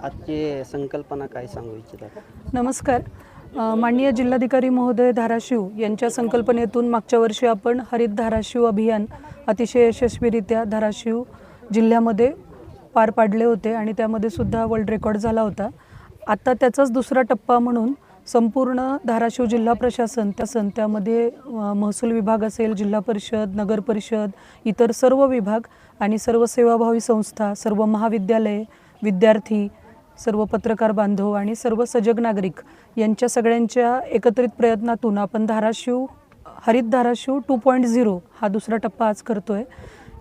आजची संकल्पना काय सांगू इच्छितात? नमस्कार. माननीय जिल्हाधिकारी महोदय धाराशिव यांच्या संकल्पनेतून मागच्या वर्षी आपण हरित धाराशिव अभियान अतिशय यशस्वीरित्या धाराशिव जिल्ह्यामध्ये पार पाडले होते आणि त्यामध्ये सुद्धा वर्ल्ड रेकॉर्ड झाला होता. आता त्याचाच दुसरा टप्पा म्हणून संपूर्ण धाराशिव जिल्हा प्रशासन त्यामध्ये महसूल विभाग असेल, जिल्हा परिषद, नगर परिषद, इतर सर्व विभाग आणि सर्व सेवाभावी संस्था, सर्व महाविद्यालये, विद्यार्थी, सर्व पत्रकार बांधव आणि सर्व सजग नागरिक यांच्या सगळ्यांच्या एकत्रित प्रयत्नातून आपण हरित धाराशिव 2.0 हा दुसरा टप्पा आज करतोय.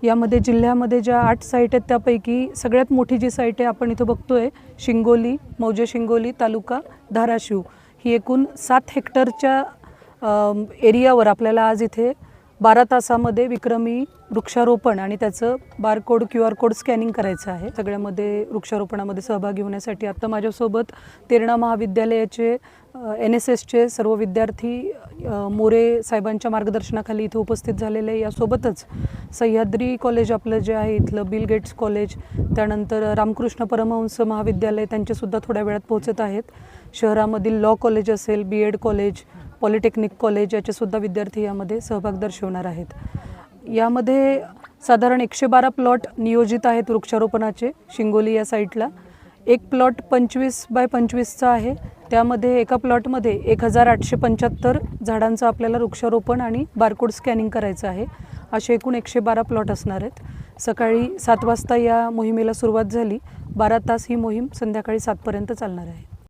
यामध्ये जिल्ह्यामध्ये ज्या 8 साईट आहेत त्यापैकी सगळ्यात मोठी जी साईट आहे आपण इथं बघतोय शिंगोली, मौजे शिंगोली तालुका धाराशिव, ही एकूण 7 हेक्टरच्या एरियावर आपल्याला आज इथे 12 तासामध्ये विक्रमी वृक्षारोपण आणि त्याचं बारकोड QR कोड स्कॅनिंग करायचं आहे. सगळ्यामध्ये वृक्षारोपणामध्ये सहभागी होण्यासाठी आता माझ्यासोबत तेरणा महाविद्यालयाचे NSSचे सर्व विद्यार्थी मोरे साहेबांच्या मार्गदर्शनाखाली इथे उपस्थित झालेले. यासोबतच सह्याद्री कॉलेज आपलं जे आहे इथलं बिल गेट्स कॉलेज, त्यानंतर रामकृष्ण परमहंस महाविद्यालय त्यांचेसुद्धा थोड्या वेळात पोहोचत आहेत. शहरामधील लॉ कॉलेज असेल, BEd कॉलेज, पॉलिटेक्निक कॉलेज याचेसुद्धा विद्यार्थी यामध्ये सहभाग दर्शवणार आहेत. यामध्ये साधारण 112 प्लॉट नियोजित आहेत वृक्षारोपणाचे. शिंगोली या साईटला एक प्लॉट 25 बाय 25चा आहे. त्यामध्ये एका प्लॉटमध्ये 1875 झाडांचं आपल्याला वृक्षारोपण आणि बारकोड स्कॅनिंग करायचं आहे. असे एकूण 112 प्लॉट असणार आहेत. सकाळी 7 वाजता या मोहिमेला सुरुवात झाली. 12 तास ही मोहीम संध्याकाळी 7 पर्यंत चालणार आहे.